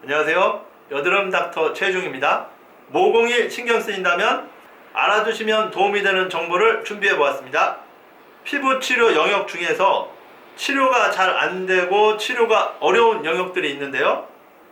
안녕하세요. 여드름 닥터 최중입니다. 모공이 신경 쓰인다면 알아두시면 도움이 되는 정보를 준비해 보았습니다. 피부 치료 영역 중에서 치료가 잘 안되고 치료가 어려운 영역들이 있는데요.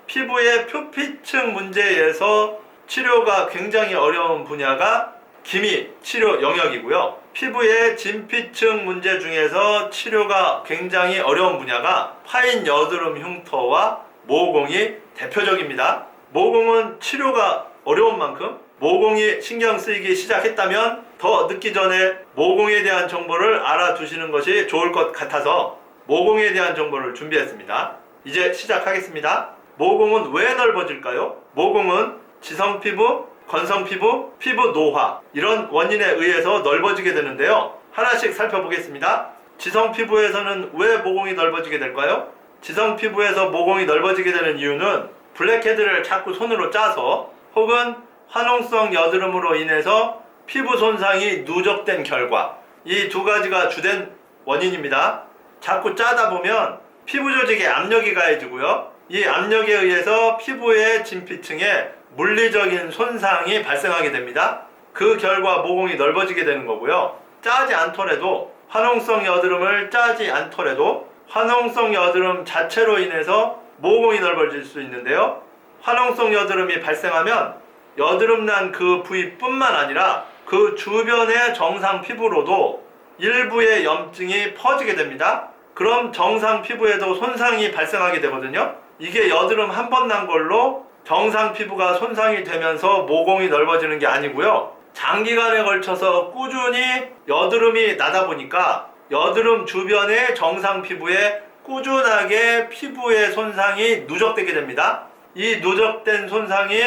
피부의 표피층 문제에서 치료가 굉장히 어려운 분야가 기미 치료 영역이고요. 피부의 진피층 문제 중에서 치료가 굉장히 어려운 분야가 파인 여드름 흉터와 모공이 대표적입니다. 모공은 치료가 어려운 만큼 모공이 신경 쓰이기 시작했다면 더 늦기 전에 모공에 대한 정보를 알아두시는 것이 좋을 것 같아서 모공에 대한 정보를 준비했습니다. 이제 시작하겠습니다. 모공은 왜 넓어질까요? 모공은 지성피부, 건성피부, 피부 노화 이런 원인에 의해서 넓어지게 되는데요. 하나씩 살펴보겠습니다. 지성피부에서는 왜 모공이 넓어지게 될까요? 지성피부에서 모공이 넓어지게 되는 이유는 블랙헤드를 자꾸 손으로 짜서 혹은 화농성 여드름으로 인해서 피부 손상이 누적된 결과, 이 두 가지가 주된 원인입니다. 자꾸 짜다 보면 피부 조직에 압력이 가해지고요. 이 압력에 의해서 피부의 진피층에 물리적인 손상이 발생하게 됩니다. 그 결과 모공이 넓어지게 되는 거고요. 짜지 않더라도, 화농성 여드름을 짜지 않더라도 화농성 여드름 자체로 인해서 모공이 넓어질 수 있는데요. 화농성 여드름이 발생하면 여드름 난 그 부위뿐만 아니라 그 주변의 정상 피부로도 일부의 염증이 퍼지게 됩니다. 그럼 정상 피부에도 손상이 발생하게 되거든요. 이게 여드름 한 번 난 걸로 정상 피부가 손상이 되면서 모공이 넓어지는 게 아니고요. 장기간에 걸쳐서 꾸준히 여드름이 나다 보니까 여드름 주변의 정상 피부에 꾸준하게 피부의 손상이 누적되게 됩니다. 이 누적된 손상이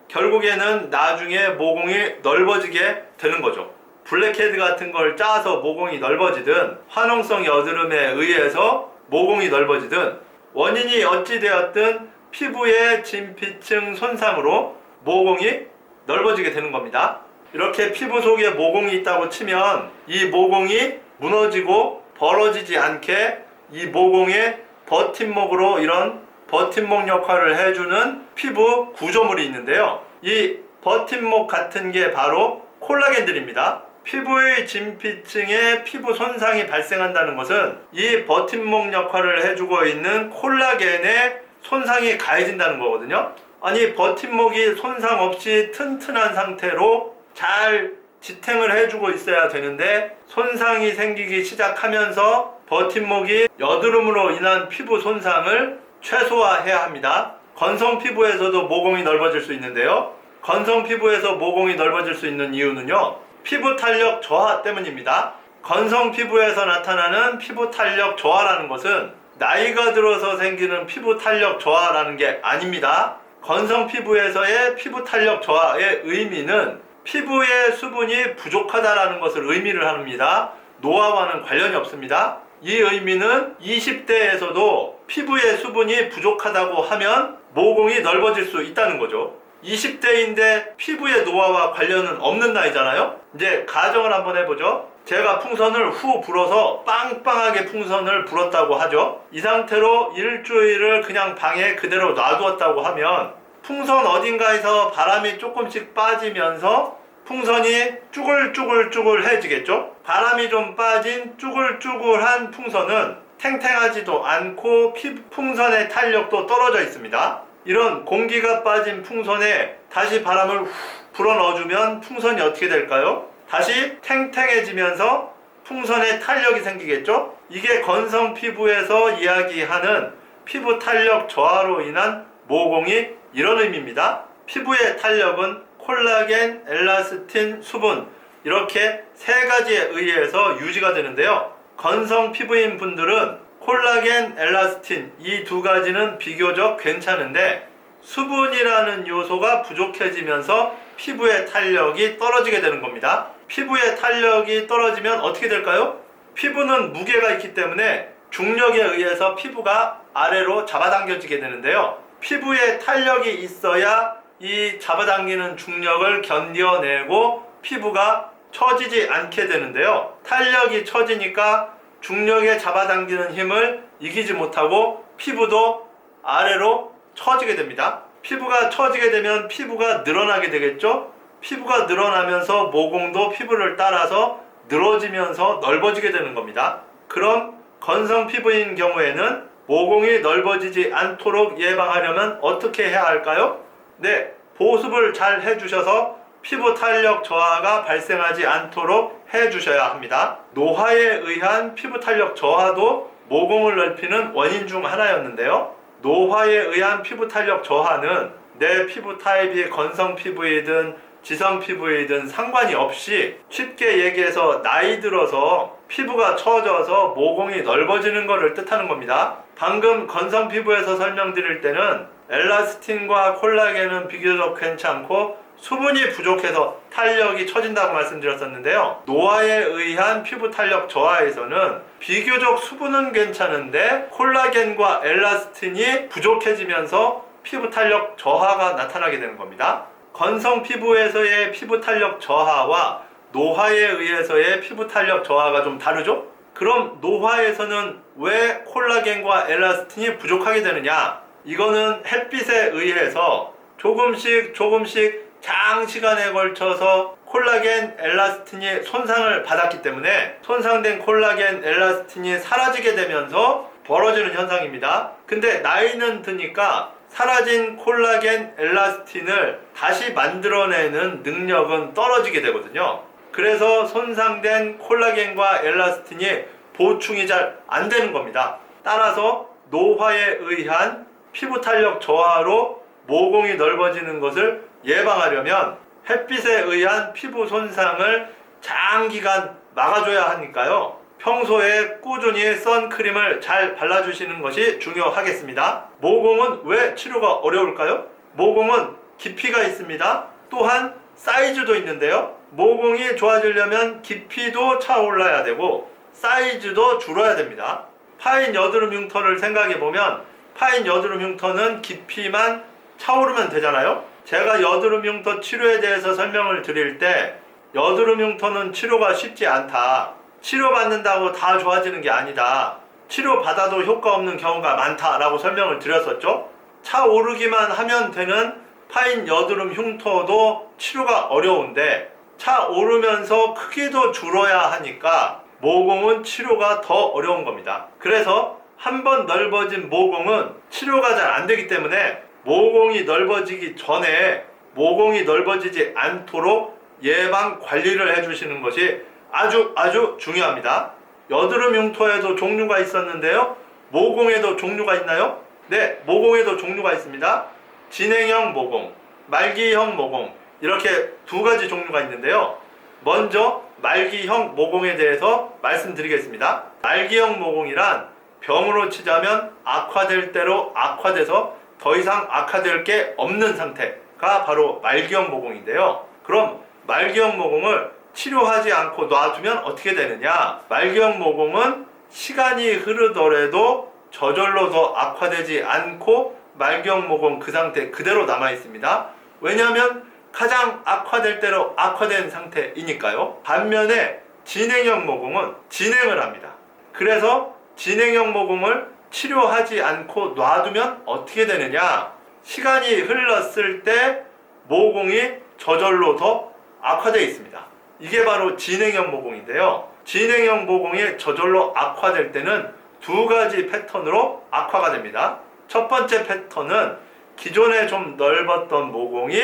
결국에는 나중에 모공이 넓어지게 되는 거죠. 블랙헤드 같은 걸 짜서 모공이 넓어지든 화농성 여드름에 의해서 모공이 넓어지든 원인이 어찌 되었든 피부의 진피층 손상으로 모공이 넓어지게 되는 겁니다. 이렇게 피부 속에 모공이 있다고 치면 이 모공이 무너지고 벌어지지 않게 이 모공의 버팀목으로 이런 버팀목 역할을 해주는 피부 구조물이 있는데요. 이 버팀목 같은 게 바로 콜라겐들입니다. 피부의 진피층에 피부 손상이 발생한다는 것은 이 버팀목 역할을 해주고 있는 콜라겐에 손상이 가해진다는 거거든요. 아니, 버팀목이 손상 없이 튼튼한 상태로 잘 지탱을 해주고 있어야 되는데 손상이 생기기 시작하면서 버팀목이 여드름으로 인한 피부 손상을 최소화해야 합니다. 건성 피부에서도 모공이 넓어질 수 있는데요. 건성 피부에서 모공이 넓어질 수 있는 이유는요, 피부 탄력 저하 때문입니다. 건성 피부에서 나타나는 피부 탄력 저하라는 것은 나이가 들어서 생기는 피부 탄력 저하라는 게 아닙니다. 건성 피부에서의 피부 탄력 저하의 의미는 피부의 수분이 부족하다라는 것을 의미를 합니다. 노화와는 관련이 없습니다. 이 의미는 20대에서도 피부의 수분이 부족하다고 하면 모공이 넓어질 수 있다는 거죠. 20대인데 피부의 노화와 관련은 없는 나이잖아요. 이제 가정을 한번 해보죠. 제가 풍선을 후 불어서 빵빵하게 풍선을 불었다고 하죠. 이 상태로 일주일을 그냥 방에 그대로 놔두었다고 하면 풍선 어딘가에서 바람이 조금씩 빠지면서 풍선이 쭈글쭈글쭈글해지겠죠. 바람이 좀 빠진 쭈글쭈글한 풍선은 탱탱하지도 않고 풍선의 탄력도 떨어져 있습니다. 이런 공기가 빠진 풍선에 다시 바람을 후 불어 넣어주면 풍선이 어떻게 될까요? 다시 탱탱해지면서 풍선의 탄력이 생기겠죠. 이게 건성 피부에서 이야기하는 피부 탄력 저하로 인한 모공이 이런 의미입니다. 피부의 탄력은 콜라겐, 엘라스틴, 수분 이렇게 세 가지에 의해서 유지가 되는데요. 건성 피부인 분들은 콜라겐, 엘라스틴 이 두 가지는 비교적 괜찮은데 수분이라는 요소가 부족해지면서 피부의 탄력이 떨어지게 되는 겁니다. 피부의 탄력이 떨어지면 어떻게 될까요? 피부는 무게가 있기 때문에 중력에 의해서 피부가 아래로 잡아당겨지게 되는데요. 피부에 탄력이 있어야 이 잡아당기는 중력을 견뎌내고 피부가 처지지 않게 되는데요. 탄력이 처지니까 중력에 잡아당기는 힘을 이기지 못하고 피부도 아래로 처지게 됩니다. 피부가 처지게 되면 피부가 늘어나게 되겠죠. 피부가 늘어나면서 모공도 피부를 따라서 늘어지면서 넓어지게 되는 겁니다. 그럼 건성 피부인 경우에는 모공이 넓어지지 않도록 예방하려면 어떻게 해야 할까요? 네, 보습을 잘 해주셔서 피부 탄력 저하가 발생하지 않도록 해주셔야 합니다. 노화에 의한 피부 탄력 저하도 모공을 넓히는 원인 중 하나였는데요. 노화에 의한 피부 탄력 저하는 내 피부 타입이 건성 피부이든 지성 피부이든 상관이 없이 쉽게 얘기해서 나이 들어서 피부가 처져서 모공이 넓어지는 것을 뜻하는 겁니다. 방금 건성 피부에서 설명드릴 때는 엘라스틴과 콜라겐은 비교적 괜찮고 수분이 부족해서 탄력이 처진다고 말씀드렸었는데요. 노화에 의한 피부 탄력 저하에서는 비교적 수분은 괜찮은데 콜라겐과 엘라스틴이 부족해지면서 피부 탄력 저하가 나타나게 되는 겁니다. 건성 피부에서의 피부 탄력 저하와 노화에 의해서의 피부 탄력 저하가 좀 다르죠? 그럼 노화에서는 왜 콜라겐과 엘라스틴이 부족하게 되느냐? 이거는 햇빛에 의해서 조금씩 장시간에 걸쳐서 콜라겐, 엘라스틴이 손상을 받았기 때문에 손상된 콜라겐, 엘라스틴이 사라지게 되면서 벌어지는 현상입니다. 근데 나이는 드니까 사라진 콜라겐, 엘라스틴을 다시 만들어내는 능력은 떨어지게 되거든요. 그래서 손상된 콜라겐과 엘라스틴이 보충이 잘 안 되는 겁니다. 따라서 노화에 의한 피부 탄력 저하로 모공이 넓어지는 것을 예방하려면 햇빛에 의한 피부 손상을 장기간 막아줘야 하니까요. 평소에 꾸준히 선크림을 잘 발라주시는 것이 중요하겠습니다. 모공은 왜 치료가 어려울까요? 모공은 깊이가 있습니다. 또한 사이즈도 있는데요. 모공이 좋아지려면 깊이도 차올라야 되고 사이즈도 줄어야 됩니다. 파인 여드름 흉터를 생각해보면 파인 여드름 흉터는 깊이만 차오르면 되잖아요. 제가 여드름 흉터 치료에 대해서 설명을 드릴 때 여드름 흉터는 치료가 쉽지 않다. 치료받는다고 다 좋아지는 게 아니다. 치료받아도 효과 없는 경우가 많다라고 설명을 드렸었죠. 차오르기만 하면 되는 파인 여드름 흉터도 치료가 어려운데 차오르면서 크기도 줄어야 하니까 모공은 치료가 더 어려운 겁니다. 그래서 한번 넓어진 모공은 치료가 잘 안 되기 때문에 모공이 넓어지기 전에 모공이 넓어지지 않도록 예방 관리를 해주시는 것이 아주 중요합니다. 여드름 흉터에도 종류가 있었는데요. 모공에도 종류가 있나요? 네, 모공에도 종류가 있습니다. 진행형 모공, 말기형 모공 이렇게 두 가지 종류가 있는데요. 먼저 말기형 모공에 대해서 말씀드리겠습니다. 말기형 모공이란 병으로 치자면 악화될 대로 악화돼서 더 이상 악화될 게 없는 상태가 바로 말기형 모공인데요. 그럼 말기형 모공을 치료하지 않고 놔두면 어떻게 되느냐? 말기형 모공은 시간이 흐르더라도 저절로 더 악화되지 않고 말기형 모공 그 상태 그대로 남아 있습니다. 왜냐하면 가장 악화될 대로 악화된 상태이니까요. 반면에 진행형 모공은 진행을 합니다. 그래서 진행형 모공을 치료하지 않고 놔두면 어떻게 되느냐? 시간이 흘렀을 때 모공이 저절로 더 악화되어 있습니다. 이게 바로 진행형 모공인데요. 진행형 모공이 저절로 악화될 때는 두 가지 패턴으로 악화가 됩니다. 첫 번째 패턴은 기존에 좀 넓었던 모공이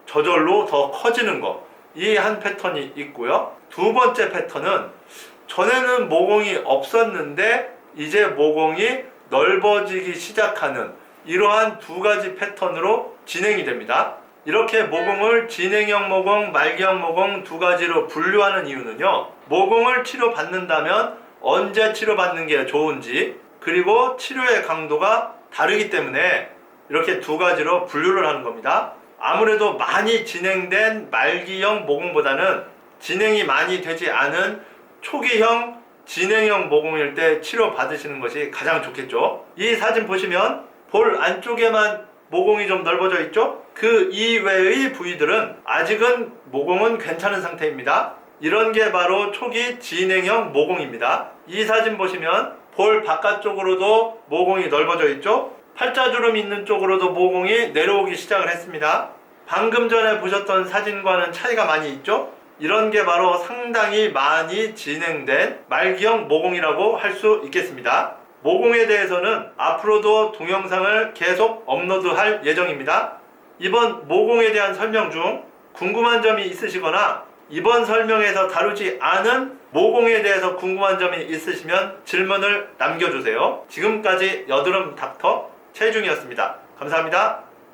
저절로 더 커지는 것. 이 한 패턴이 있고요. 두 번째 패턴은 전에는 모공이 없었는데 이제 모공이 넓어지기 시작하는 이러한 두 가지 패턴으로 진행이 됩니다. 이렇게 모공을 진행형 모공, 말기형 모공 두 가지로 분류하는 이유는요. 모공을 치료받는다면 언제 치료받는 게 좋은지 그리고 치료의 강도가 다르기 때문에 이렇게 두 가지로 분류를 하는 겁니다. 아무래도 많이 진행된 말기형 모공보다는 진행이 많이 되지 않은 초기형 진행형 모공일 때 치료 받으시는 것이 가장 좋겠죠. 이 사진 보시면 볼 안쪽에만 모공이 좀 넓어져 있죠. 그 이외의 부위들은 아직은 모공은 괜찮은 상태입니다. 이런 게 바로 초기 진행형 모공입니다. 이 사진 보시면 볼 바깥쪽으로도 모공이 넓어져 있죠. 팔자주름 있는 쪽으로도 모공이 내려오기 시작을 했습니다. 방금 전에 보셨던 사진과는 차이가 많이 있죠? 이런 게 바로 상당히 많이 진행된 말기형 모공이라고 할 수 있겠습니다. 모공에 대해서는 앞으로도 동영상을 계속 업로드할 예정입니다. 이번 모공에 대한 설명 중 궁금한 점이 있으시거나 이번 설명에서 다루지 않은 모공에 대해서 궁금한 점이 있으시면 질문을 남겨주세요. 지금까지 여드름 닥터 최중이었습니다. 감사합니다.